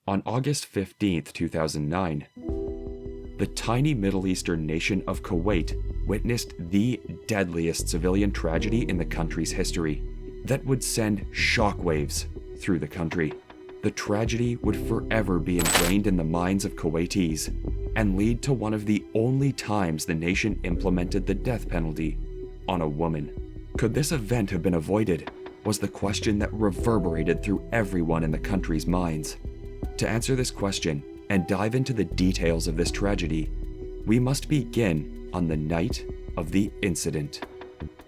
On August 15, 2009, the tiny Middle Eastern nation of Kuwait witnessed the deadliest civilian tragedy in the country's history that would send shockwaves through the country. The tragedy would forever be ingrained in the minds of Kuwaitis and lead to one of the only times the nation implemented the death penalty on a woman. Could this event have been avoided? Was the question that reverberated through everyone in the country's minds. To answer this question and dive into the details of this tragedy, we must begin on the night of the incident,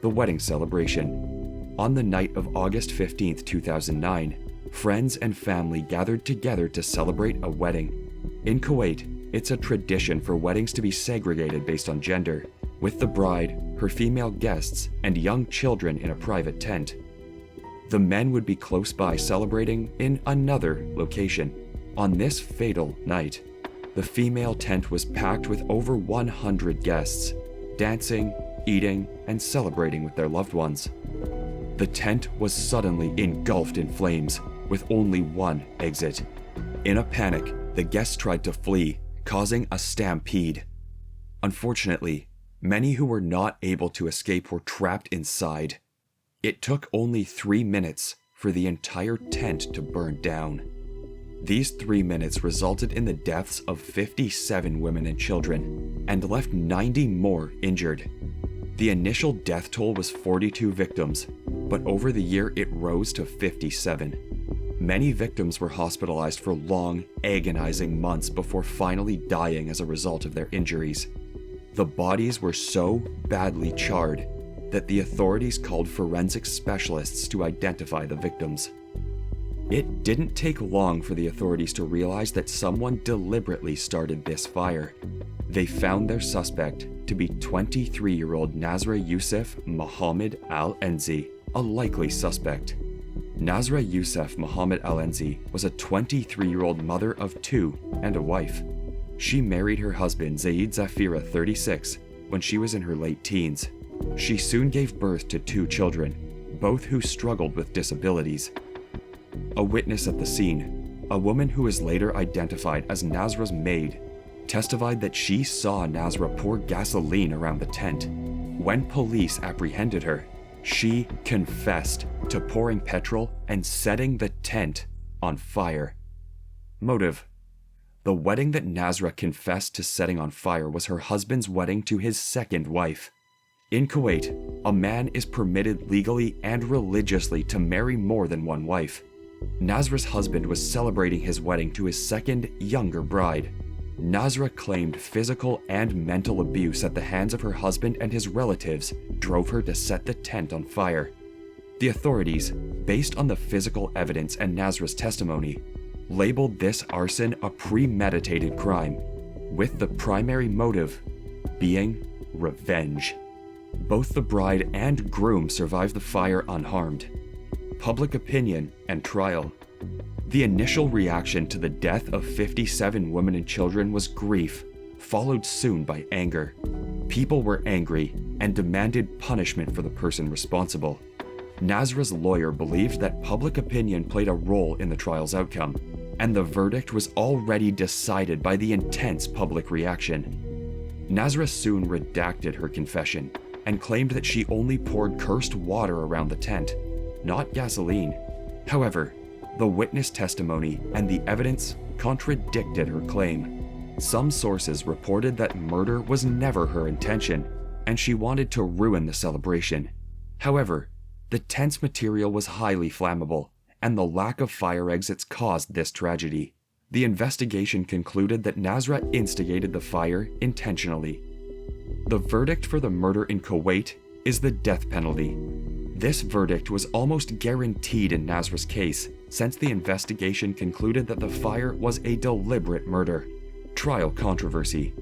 the wedding celebration. On the night of August 15, 2009, friends and family gathered together to celebrate a wedding. In Kuwait, it's a tradition for weddings to be segregated based on gender, with the bride, her female guests, and young children in a private tent. The men would be close by celebrating in another location. On this fatal night, the female tent was packed with over 100 guests, dancing, eating, and celebrating with their loved ones. The tent was suddenly engulfed in flames, with only one exit. In a panic, the guests tried to flee, causing a stampede. Unfortunately, many who were not able to escape were trapped inside. It took only 3 minutes for the entire tent to burn down. These 3 minutes resulted in the deaths of 57 women and children, and left 90 more injured. The initial death toll was 42 victims, but over the year it rose to 57. Many victims were hospitalized for long, agonizing months before finally dying as a result of their injuries. The bodies were so badly charred that the authorities called forensic specialists to identify the victims. It didn't take long for the authorities to realize that someone deliberately started this fire. They found their suspect to be 23-year-old Nasra Youssef Mohammed Al-Enzi, a likely suspect. Nasra Youssef Mohammed Al-Enzi was a 23-year-old mother of 2 and a wife. She married her husband Zaid Zafira, 36, when she was in her late teens. She soon gave birth to 2 children, both who struggled with disabilities. A witness at the scene, a woman who was later identified as Nasra's maid, testified that she saw Nasra pour gasoline around the tent. When police apprehended her, she confessed to pouring petrol and setting the tent on fire. Motive: the wedding that Nasra confessed to setting on fire was her husband's wedding to his second wife. In Kuwait, a man is permitted legally and religiously to marry more than one wife. Nasra's husband was celebrating his wedding to his second, younger bride. Nasra claimed physical and mental abuse at the hands of her husband and his relatives drove her to set the tent on fire. The authorities, based on the physical evidence and Nasra's testimony, labeled this arson a premeditated crime, with the primary motive being revenge. Both the bride and groom survived the fire unharmed. Public opinion and trial. The initial reaction to the death of 57 women and children was grief, followed soon by anger. People were angry and demanded punishment for the person responsible. Nasra's lawyer believed that public opinion played a role in the trial's outcome, and the verdict was already decided by the intense public reaction. Nasra soon redacted her confession and claimed that she only poured cursed water around the tent, not gasoline. However, the witness testimony and the evidence contradicted her claim. Some sources reported that murder was never her intention, and she wanted to ruin the celebration. However, the tent's material was highly flammable, and the lack of fire exits caused this tragedy. The investigation concluded that Nasra instigated the fire intentionally. The verdict for the murder in Kuwait is the death penalty. This verdict was almost guaranteed in Nasra's case, since the investigation concluded that the fire was a deliberate murder. Trial controversy.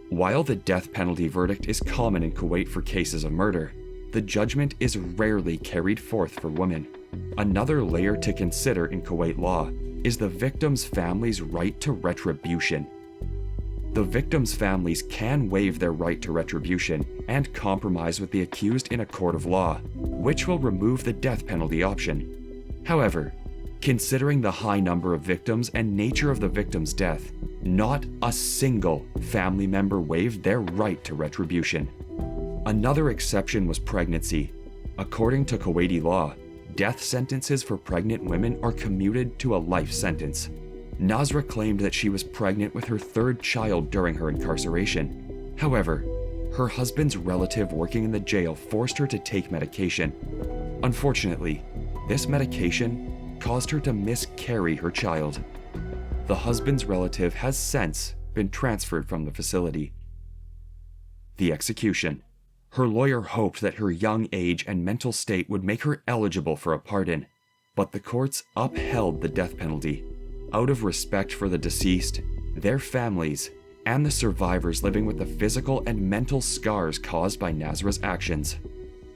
While the death penalty verdict is common in Kuwait for cases of murder, the judgment is rarely carried forth for women. Another layer to consider in Kuwait law is the victim's family's right to retribution. The victims' families can waive their right to retribution and compromise with the accused in a court of law, which will remove the death penalty option. However, Considering the high number of victims and nature of the victim's death, not a single family member waived their right to retribution. Another exception was pregnancy. According to Kuwaiti law, death sentences for pregnant women are commuted to a life sentence. Nasra claimed that she was pregnant with her third child during her incarceration. However, her husband's relative working in the jail forced her to take medication. Unfortunately, this medication caused her to miscarry her child. The husband's relative has since been transferred from the facility. The execution. Her lawyer hoped that her young age and mental state would make her eligible for a pardon, but the courts upheld the death penalty. Out of respect for the deceased, their families, and the survivors living with the physical and mental scars caused by Nasra's actions.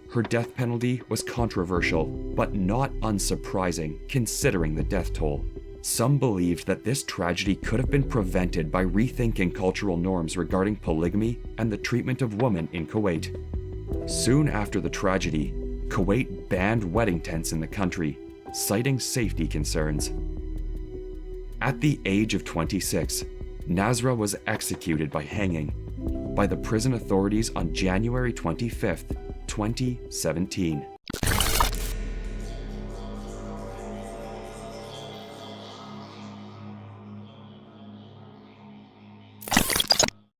Her death penalty was controversial, but not unsurprising considering the death toll. Some believed that this tragedy could have been prevented by rethinking cultural norms regarding polygamy and the treatment of women in Kuwait. Soon after the tragedy, Kuwait banned wedding tents in the country, citing safety concerns. At the age of 26, Nasra was executed by hanging by the prison authorities on January 25, 2017.